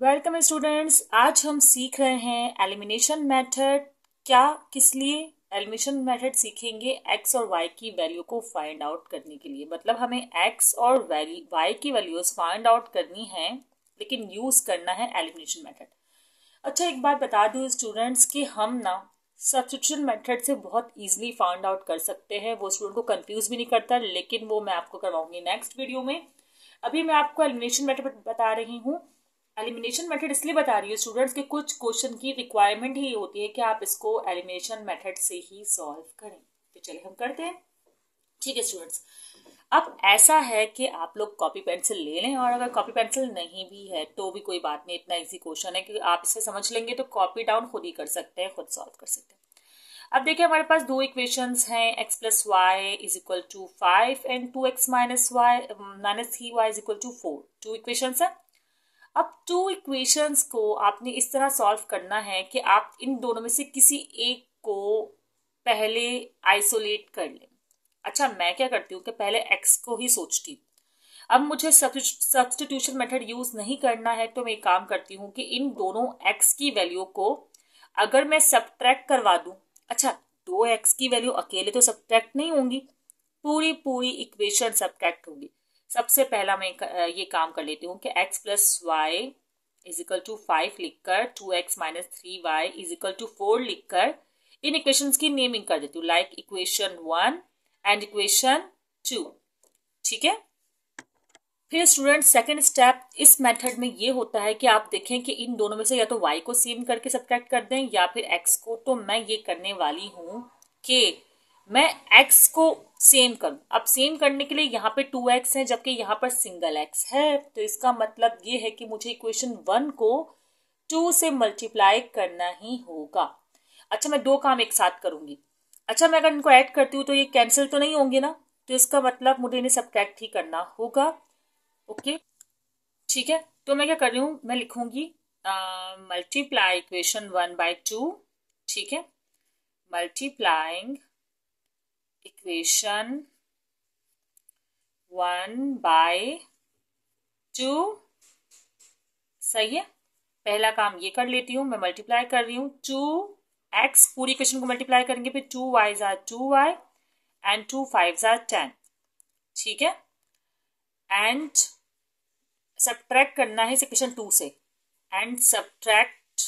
Welcome students. आज हम सीख रहे हैं एलिमिनेशन मेथड। क्या किस लिए एलिमिनेशन मेथड सीखेंगे? एक्स और वाई की वैल्यू को फाइंड आउट करने के लिए। मतलब हमें एक्स और वाई की वैल्यूज फाइंड आउट करनी है, लेकिन यूज करना है एलिमिनेशन मेथड। अच्छा, एक बात बता दूं स्टूडेंट्स कि हम ना सब्स्टिट्यूशन मेथड से बहुत इजीली फाइंड आउट कर सकते हैं। वो स्टूडेंट को कंफ्यूज भी नहीं करता, लेकिन वो मैं आपको करवाऊंगी नेक्स्ट वीडियो में। अभी मैं आपको एलिमिनेशन मेथड बता रही हूँ। एलिमिनेशन मेथड इसलिए बता रही हूँ स्टूडेंट्स के कुछ क्वेश्चन की रिक्वायरमेंट ही होती है कि आप इसको एलिमिनेशन मेथड से ही सॉल्व करें। तो चलिए हम करते हैं। ठीक है स्टूडेंट्स, अब ऐसा है कि आप लोग कॉपी पेंसिल ले लें, और अगर कॉपी पेंसिल नहीं भी है तो भी कोई बात नहीं। इतना इजी क्वेश्चन है कि आप इसे समझ लेंगे तो कॉपी डाउन खुद ही कर सकते हैं, खुद सॉल्व कर सकते हैं। अब देखिए, हमारे पास दो इक्वेशंस हैं, x plus y is equal to 5 and 2x minus minus 3y is equal to 4। Two equations है। अब टू इक्वेशंस को आपने इस तरह सॉल्व करना है कि आप इन दोनों में से किसी एक को पहले आइसोलेट कर लें। अच्छा, मैं क्या करती हूँ कि पहले x को ही सोचती हूँ। अब मुझे सब्स्टिट्यूशन मेथड यूज नहीं करना है, तो मैं एक काम करती हूँ कि इन दोनों x की वैल्यू को अगर मैं सब्ट्रैक्ट करवा दूं। अच्छा, दो x की वैल्यू अकेले तो सब्ट्रैक्ट नहीं होंगी, पूरी इक्वेशन सब्ट्रैक्ट होगी। सबसे पहला मैं ये काम कर लेती हूँ कि x plus y is equal to 5 लिखकर 2x minus 3y is equal to 4 लिखकर इन इक्वेशंस की नेमिंग कर देती हूँ, लाइक इक्वेशन 1 एंड इक्वेशन 2। ठीक है। फिर स्टूडेंट सेकंड स्टेप इस मेथड में ये होता है कि आप देखें कि इन दोनों में से या तो y को सेम करके सब्ट्रैक्ट कर दें या फिर x को। तो मैं ये करने वाली हूँ कि मैं x को सेम करूं। अब सेम करने के लिए यहाँ पे 2x है जबकि यहाँ पर सिंगल x है, तो इसका मतलब ये है कि मुझे इक्वेशन 1 को 2 से मल्टीप्लाई करना ही होगा। अच्छा, मैं दो काम एक साथ करूंगी। अच्छा, मैं अगर इनको ऐड करती हूँ तो ये कैंसिल तो नहीं होंगे ना, तो इसका मतलब मुझे इन्हें सब्ट्रैक्ट ही करना होगा। ओके, ठीक है। तो मैं क्या कर रही हूँ, मैं लिखूंगी मल्टीप्लाई इक्वेशन 1 बाई 2। ठीक है, मल्टीप्लाइंग इक्वेशन 1 बाई 2। सही है। पहला काम ये कर लेती हूँ, मैं मल्टीप्लाई कर रही हूँ 2x, पूरी इक्वेशन को मल्टीप्लाई करेंगे, फिर 2y jar 2y and 2 5 jar 10। ठीक है, एंड सब्ट्रैक्ट करना है इस इक्वेशन 2 से, एंड सब्ट्रैक्ट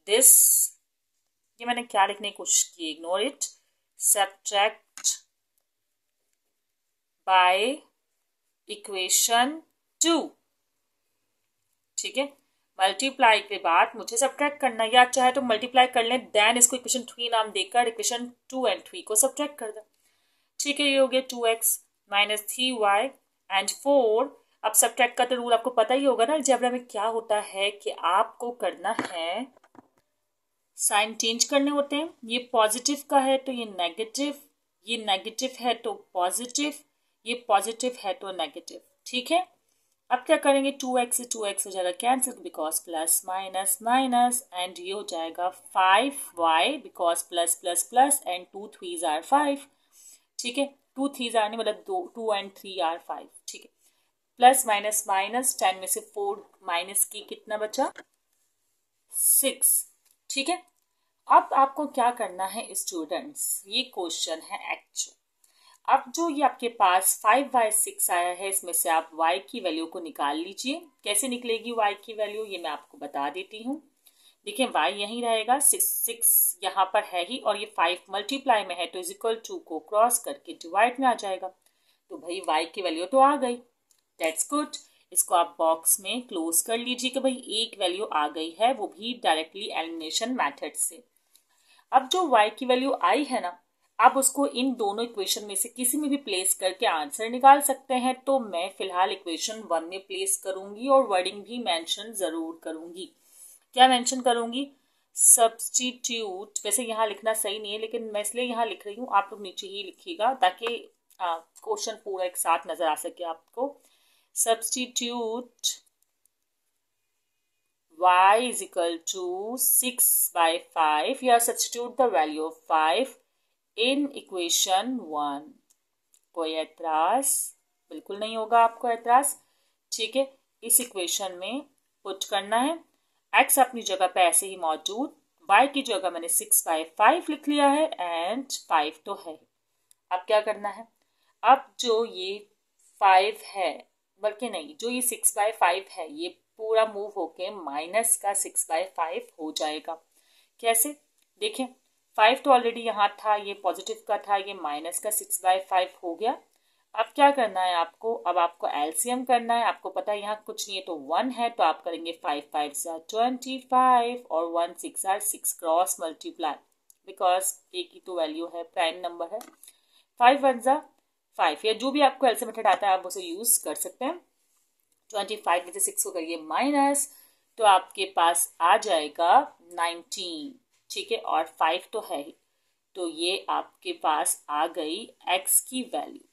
दिस। ये मैंने क्या लिखने की कोशिश की, ignore it. Subtract by equation 2। ठीक है, मल्टीप्लाई के बाद मुझे सब्ट्रैक्ट करना, या चाहे तो मल्टीप्लाई कर लें देन इसको इक्वेशन 3 नाम देकर इक्वेशन 2 एंड 3 को सब्ट्रैक्ट कर दें। ठीक है, ये हो गया 2x माइनस 3y एंड 4। अब सब्ट्रैक्ट का तो रूल आपको पता ही होगा ना अलजेब्रा में। क्या होता है कि आपको करना है, साइन चेंज करने होते हैं। ये पॉजिटिव का है तो ये नेगेटिव, ये नेगेटिव है तो पॉजिटिव, ये पॉजिटिव है तो नेगेटिव। ठीक है, अब क्या करेंगे, 2x से 2x हो जाएगा cancel because plus minus minus, and ये हो जाएगा 5y because plus plus plus and 2 3 are 5। ठीक है, 2 3 आर नहीं, मतलब 2 एंड 3 आर 5। ठीक है, प्लस माइनस माइनस, 10 में से 4 माइनस की कितना बचा, 6। ठीक है, अब आपको क्या करना है स्टूडेंट्स, ये क्वेश्चन है एक्चुअल। अब जो ये आपके पास 5/6 आया है, इसमें से आप y की वैल्यू को निकाल लीजिए। कैसे निकलेगी y की वैल्यू, ये मैं आपको बता देती हूँ। देखिए, y यहीं रहेगा, 6 यहाँ पर है ही, और ये 5 मल्टीप्लाई में है तो इज इक्वल टू को क्रॉस करके डिवाइड में आ जाएगा। तो भाई y की वैल्यू तो आ गई, दैट्स गुड। इसको आप बॉक्स में क्लोज कर लीजिए कि भाई एक वैल्यू आ गई है, वो भी डायरेक्टली एलिमिनेशन मेथड से। अब जो y की वैल्यू आई है ना, आप उसको इन दोनों इक्वेशन में से किसी में भी प्लेस करके आंसर निकाल सकते हैं। तो मैं फिलहाल इक्वेशन 1 में प्लेस करूंगी और वर्डिंग भी मेंशन जरूर करूंगी। क्या मेंशन करूंगी, सब्स्टिट्यूट। वैसे यहाँ लिखना सही नहीं है, लेकिन मैं इसलिए यहाँ लिख रही हूँ, आप लोग नीचे ही लिखिएगा ताकि क्वेश्चन पूरा एक साथ नजर आ सके आपको। Substitute y is equal to 6/5. Here substitute the value of 5 in equation 1। कोई एतराज? बिल्कुल नहीं होगा आपको एतराज। ठीक है, इस इक्वेशन में पुट करना है। x अपनी जगह पे ऐसे ही मौजूद, y की जगह मैंने 6/5 लिख लिया है एंड 5 तो है। अब क्या करना है, अब जो ये 5 है, बल्कि नहीं, जो ये 6/5 है ये पूरा मूव होके माइनस का 6/5 हो जाएगा। कैसे, देखें 5 तो ऑलरेडी यहाँ था, ये पॉजिटिव का था, ये माइनस का 6/5 हो गया। अब क्या करना है आपको, अब आपको एलसीएम करना है। आपको पता है यहाँ कुछ नहीं है तो 1 है, तो आप करेंगे 5 5 25 और 1 6 6 क्रॉस मल्टीप्लाई, बिकॉज ए की तो वैल्यू है, प्राइम नंबर है। 5 1 5, या जो भी आपको एलसीएम मेथड आता है आप उसे यूज कर सकते हैं। 25 में से 6 को करिए माइनस, तो आपके पास आ जाएगा 19, ठीक है, और 5 तो है ही, तो ये आपके पास आ गई x की वैल्यू।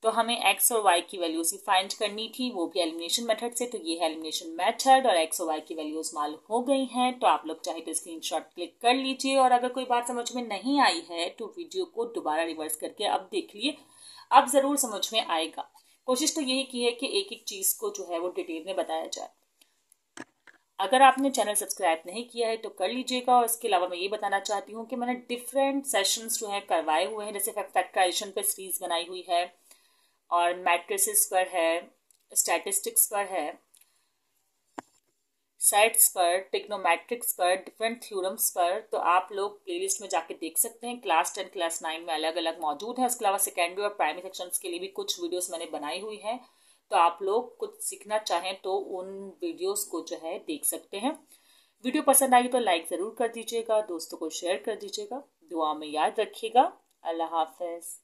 तो हमें x और y की वैल्यूज ही फाइंड करनी थी, वो भी एलिमिनेशन मेथड से। तो ये है एलिमिनेशन मेथड और x और y की वैल्यूज मालूम हो गई हैं। तो आप लोग चाहे तो स्क्रीनशॉट क्लिक कर लीजिए, और अगर कोई बात समझ में नहीं आई है तो वीडियो को दोबारा रिवर्स करके अब देख लिए, अब जरूर समझ में आएगा। कोशिश तो यही की है कि एक एक चीज को जो है वो डिटेल में बताया जाए। अगर आपने चैनल सब्सक्राइब नहीं किया है तो कर लीजिएगा। और इसके अलावा मैं ये बताना चाहती हूँ कि मैंने डिफरेंट सेशंस जो है करवाए हुए हैं, जैसे फैक्टराइजेशन पे सीरीज बनाई हुई है, और मैट्रिसेस पर है, स्टैटिस्टिक्स पर है, सेट्स पर, ट्रिग्नोमेट्रिक्स पर, डिफरेंट थ्योरम्स पर। तो आप लोग प्लेलिस्ट में जाके देख सकते हैं, क्लास 10 क्लास 9 में अलग अलग मौजूद है। उसके अलावा सेकेंडरी और प्राइमरी सेक्शंस के लिए भी कुछ वीडियोस मैंने बनाई हुई है, तो आप लोग कुछ सीखना चाहें तो उन वीडियोस को जो है देख सकते हैं। वीडियो पसंद आई तो लाइक ज़रूर कर दीजिएगा, दोस्तों को शेयर कर दीजिएगा, दुआ में याद रखिएगा। अल्लाह हाफिज।